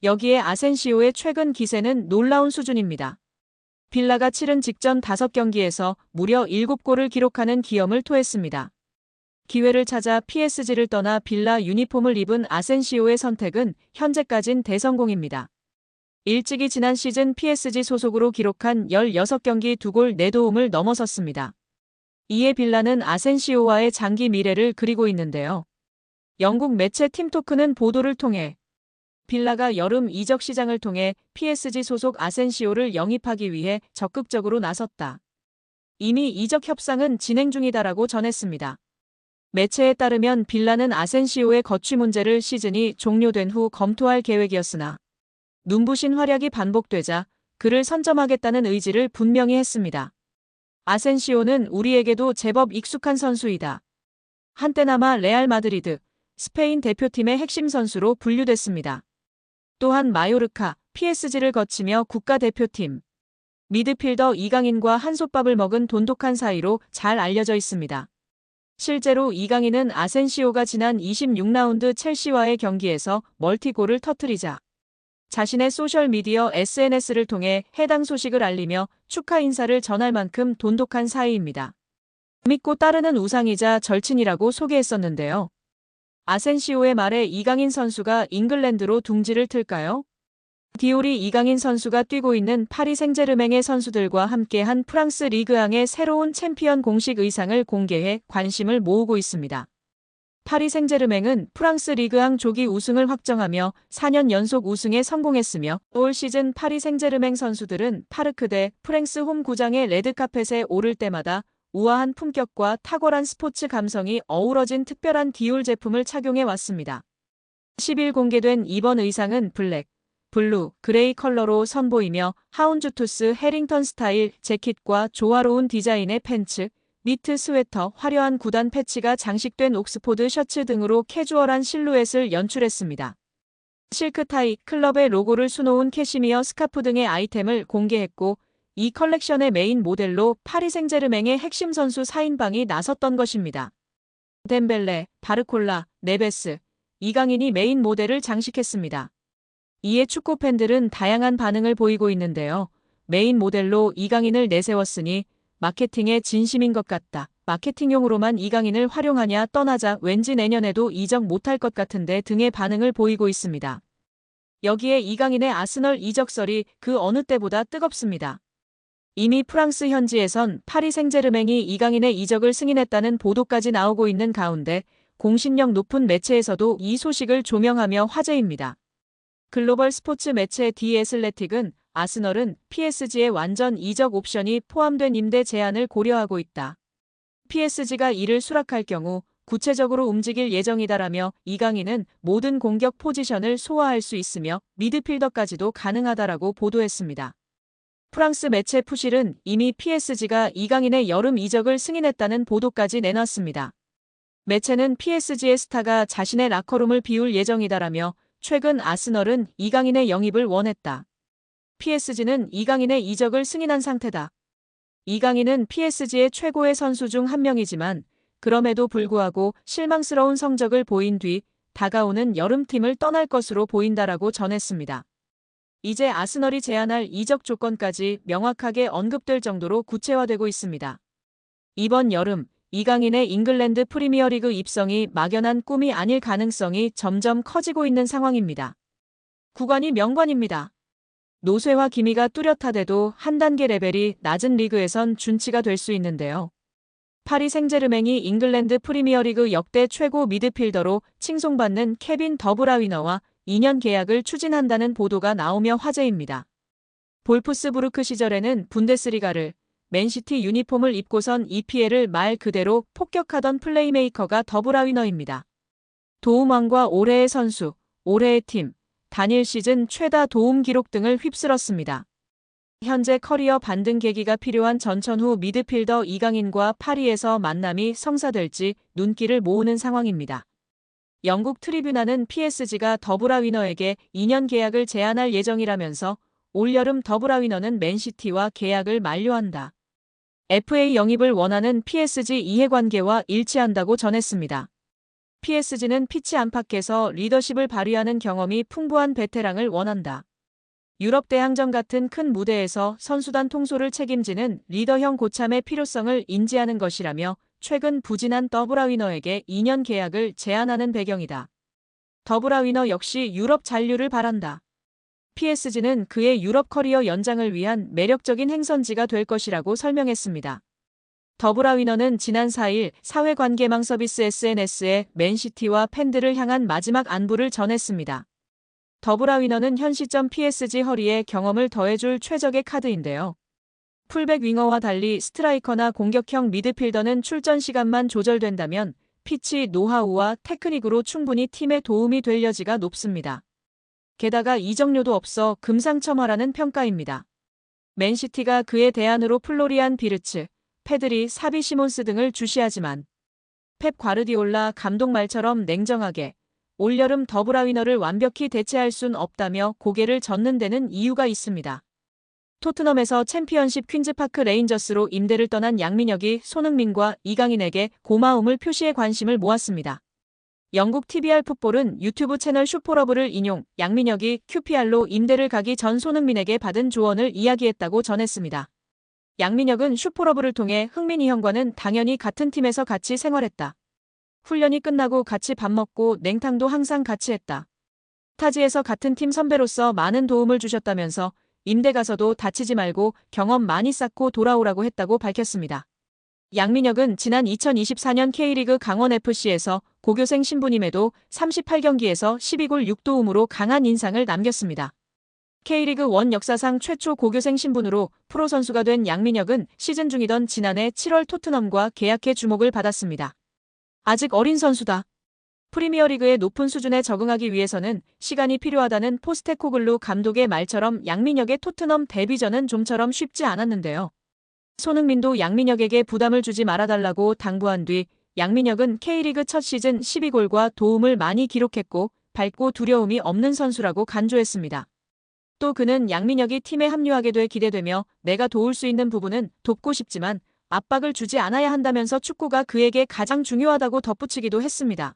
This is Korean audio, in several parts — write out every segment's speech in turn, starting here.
여기에 아센시오의 최근 기세는 놀라운 수준입니다. 빌라가 치른 직전 5경기에서 무려 7골을 기록하는 기염을 토했습니다. 기회를 찾아 PSG를 떠나 빌라 유니폼을 입은 아센시오의 선택은 현재까진 대성공입니다. 일찍이 지난 시즌 PSG 소속으로 기록한 16경기 2골 4도움을 넘어섰습니다. 이에 빌라는 아센시오와의 장기 미래를 그리고 있는데요. 영국 매체 팀토크는 보도를 통해 빌라가 여름 이적 시장을 통해 PSG 소속 아센시오를 영입하기 위해 적극적으로 나섰다. 이미 이적 협상은 진행 중이다라고 전했습니다. 매체에 따르면 빌라는 아센시오의 거취 문제를 시즌이 종료된 후 검토할 계획이었으나 눈부신 활약이 반복되자 그를 선점하겠다는 의지를 분명히 했습니다. 아센시오는 우리에게도 제법 익숙한 선수이다. 한때나마 레알 마드리드, 스페인 대표팀의 핵심 선수로 분류됐습니다. 또한 마요르카, PSG를 거치며 국가대표팀, 미드필더 이강인과 한솥밥을 먹은 돈독한 사이로 잘 알려져 있습니다. 실제로 이강인은 아센시오가 지난 26라운드 첼시와의 경기에서 멀티골을 터뜨리자 자신의 소셜미디어 SNS를 통해 해당 소식을 알리며 축하 인사를 전할 만큼 돈독한 사이입니다. 믿고 따르는 우상이자 절친이라고 소개했었는데요. 아센시오의 말에 이강인 선수가 잉글랜드로 둥지를 틀까요? 디올이 이강인 선수가 뛰고 있는 파리 생제르맹의 선수들과 함께한 프랑스 리그앙의 새로운 챔피언 공식 의상을 공개해 관심을 모으고 있습니다. 파리 생제르맹은 프랑스 리그앙 조기 우승을 확정하며 4년 연속 우승에 성공했으며 올 시즌 파리 생제르맹 선수들은 파르크 대 프랭스 홈 구장의 레드카펫에 오를 때마다 우아한 품격과 탁월한 스포츠 감성이 어우러진 특별한 디올 제품을 착용해 왔습니다. 10일 공개된 이번 의상은 블랙, 블루, 그레이 컬러로 선보이며 하운주투스 해링턴 스타일 재킷과 조화로운 디자인의 팬츠, 니트 스웨터, 화려한 구단 패치가 장식된 옥스포드 셔츠 등으로 캐주얼한 실루엣을 연출했습니다. 실크타이, 클럽의 로고를 수놓은 캐시미어 스카프 등의 아이템을 공개했고 이 컬렉션의 메인 모델로 파리 생제르맹의 핵심 선수 4인방이 나섰던 것입니다. 덴벨레, 바르콜라, 네베스, 이강인이 메인 모델을 장식했습니다. 이에 축구 팬들은 다양한 반응을 보이고 있는데요. 메인 모델로 이강인을 내세웠으니 마케팅에 진심인 것 같다. 마케팅용으로만 이강인을 활용하냐 떠나자 왠지 내년에도 이적 못할 것 같은데 등의 반응을 보이고 있습니다. 여기에 이강인의 아스널 이적설이 그 어느 때보다 뜨겁습니다. 이미 프랑스 현지에선 파리 생제르맹이 이강인의 이적을 승인했다는 보도까지 나오고 있는 가운데 공신력 높은 매체에서도 이 소식을 조명하며 화제입니다. 글로벌 스포츠 매체 디 애슬레틱은 아스널은 PSG의 완전 이적 옵션이 포함된 임대 제한을 고려하고 있다. PSG가 이를 수락할 경우 구체적으로 움직일 예정이다라며 이강인은 모든 공격 포지션을 소화할 수 있으며 미드필더까지도 가능하다라고 보도했습니다. 프랑스 매체 푸실은 이미 PSG가 이강인의 여름 이적을 승인했다는 보도까지 내놨습니다. 매체는 PSG의 스타가 자신의 라커룸을 비울 예정이다라며 최근 아스널은 이강인의 영입을 원했다. PSG는 이강인의 이적을 승인한 상태다. 이강인은 PSG의 최고의 선수 중 한 명이지만 그럼에도 불구하고 실망스러운 성적을 보인 뒤 다가오는 여름팀을 떠날 것으로 보인다라고 전했습니다. 이제 아스널이 제안할 이적 조건까지 명확하게 언급될 정도로 구체화되고 있습니다. 이번 여름 이강인의 잉글랜드 프리미어리그 입성이 막연한 꿈이 아닐 가능성이 점점 커지고 있는 상황입니다. 구관이 명관입니다. 노쇠화 기미가 뚜렷하대도 한 단계 레벨이 낮은 리그에선 준치가 될 수 있는데요. 파리 생제르맹이 잉글랜드 프리미어리그 역대 최고 미드필더로 칭송받는 케빈 더브라위너와 2년 계약을 추진한다는 보도가 나오며 화제입니다. 볼프스부르크 시절에는 분데스리가를 맨시티 유니폼을 입고선 EPL을 말 그대로 폭격하던 플레이메이커가 더브라위너입니다. 도움왕과 올해의 선수, 올해의 팀, 단일 시즌 최다 도움 기록 등을 휩쓸었습니다. 현재 커리어 반등 계기가 필요한 전천후 미드필더 이강인과 파리에서 만남이 성사될지 눈길을 모으는 상황입니다. 영국 트리뷴화는 PSG가 더브라위너에게 2년 계약을 제안할 예정이라면서 올여름 더브라위너는 맨시티와 계약을 만료한다. FA 영입을 원하는 PSG 이해관계와 일치한다고 전했습니다. PSG는 피치 안팎에서 리더십을 발휘하는 경험이 풍부한 베테랑을 원한다. 유럽 대항전 같은 큰 무대에서 선수단 통솔을 책임지는 리더형 고참의 필요성을 인지하는 것이라며 최근 부진한 더브라위너에게 2년 계약을 제안하는 배경이다. 더브라위너 역시 유럽 잔류를 바란다. PSG는 그의 유럽 커리어 연장을 위한 매력적인 행선지가 될 것이라고 설명했습니다. 더브라위너는 지난 4일 사회관계망 서비스 SNS에 맨시티와 팬들을 향한 마지막 안부를 전했습니다. 더브라위너는 현 시점 PSG 허리에 경험을 더해줄 최적의 카드인데요. 풀백 윙어와 달리 스트라이커나 공격형 미드필더는 출전 시간만 조절된다면 피치 노하우와 테크닉으로 충분히 팀에 도움이 될 여지가 높습니다. 게다가 이적료도 없어 금상첨화라는 평가입니다. 맨시티가 그의 대안으로 플로리안 비르츠, 페드리, 사비 시몬스 등을 주시하지만 펩 과르디올라 감독 말처럼 냉정하게 올여름 더브라위너를 완벽히 대체할 순 없다며 고개를 젓는 데는 이유가 있습니다. 토트넘에서 챔피언십 퀸즈파크 레인저스로 임대를 떠난 양민혁이 손흥민과 이강인에게 고마움을 표시해 관심을 모았습니다. 영국 TVR 풋볼은 유튜브 채널 슈퍼러브를 인용 양민혁이 QPR로 임대를 가기 전 손흥민에게 받은 조언을 이야기했다고 전했습니다. 양민혁은 슈퍼러브를 통해 흥민이 형과는 당연히 같은 팀에서 같이 생활했다. 훈련이 끝나고 같이 밥 먹고 냉탕도 항상 같이 했다. 타지에서 같은 팀 선배로서 많은 도움을 주셨다면서 임대 가서도 다치지 말고 경험 많이 쌓고 돌아오라고 했다고 밝혔습니다. 양민혁은 지난 2024년 K리그 강원FC에서 고교생 신분임에도 38경기에서 12골 6도움으로 강한 인상을 남겼습니다. K리그 1 역사상 최초 고교생 신분으로 프로 선수가 된 양민혁은 시즌 중이던 지난해 7월 토트넘과 계약해 주목을 받았습니다. 아직 어린 선수다. 프리미어리그의 높은 수준에 적응하기 위해서는 시간이 필요하다는 포스테코글루 감독의 말처럼 양민혁의 토트넘 데뷔전은 좀처럼 쉽지 않았는데요. 손흥민도 양민혁에게 부담을 주지 말아달라고 당부한 뒤 양민혁은 K리그 첫 시즌 12골과 도움을 많이 기록했고 밝고 두려움이 없는 선수라고 간주했습니다. 또 그는 양민혁이 팀에 합류하게 돼 기대되며 내가 도울 수 있는 부분은 돕고 싶지만 압박을 주지 않아야 한다면서 축구가 그에게 가장 중요하다고 덧붙이기도 했습니다.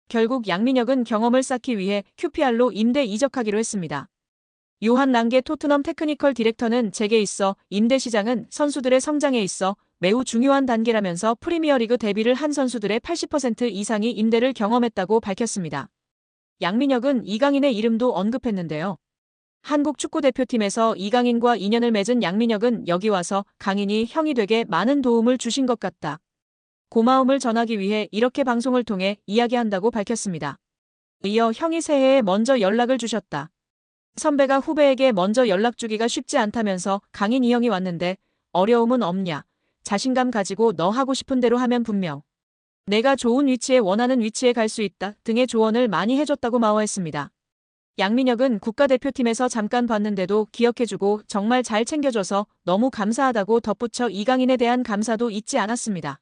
결국 양민혁은 경험을 쌓기 위해 QPR로 임대 이적하기로 했습니다. 요한 랑게 토트넘 테크니컬 디렉터는 제게 있어 임대 시장은 선수들의 성장에 있어 매우 중요한 단계라면서 프리미어리그 데뷔를 한 선수들의 80% 이상이 임대를 경험했다고 밝혔습니다. 양민혁은 이강인의 이름도 언급했는데요. 한국 축구대표팀에서 이강인과 인연을 맺은 양민혁은 여기 와서 강인이 형이 되게 많은 도움을 주신 것 같다. 고마움을 전하기 위해 이렇게 방송을 통해 이야기한다고 밝혔습니다. 이어 형이 새해에 먼저 연락을 주셨다. 선배가 후배에게 먼저 연락 주기가 쉽지 않다면서 강인 이 형이 왔는데 어려움은 없냐. 자신감 가지고 너 하고 싶은 대로 하면 분명 내가 좋은 위치에 원하는 위치에 갈 수 있다 등의 조언을 많이 해줬다고 마워했습니다. 양민혁은 국가대표팀에서 잠깐 봤는데도 기억해주고 정말 잘 챙겨줘서 너무 감사하다고 덧붙여 이강인에 대한 감사도 잊지 않았습니다.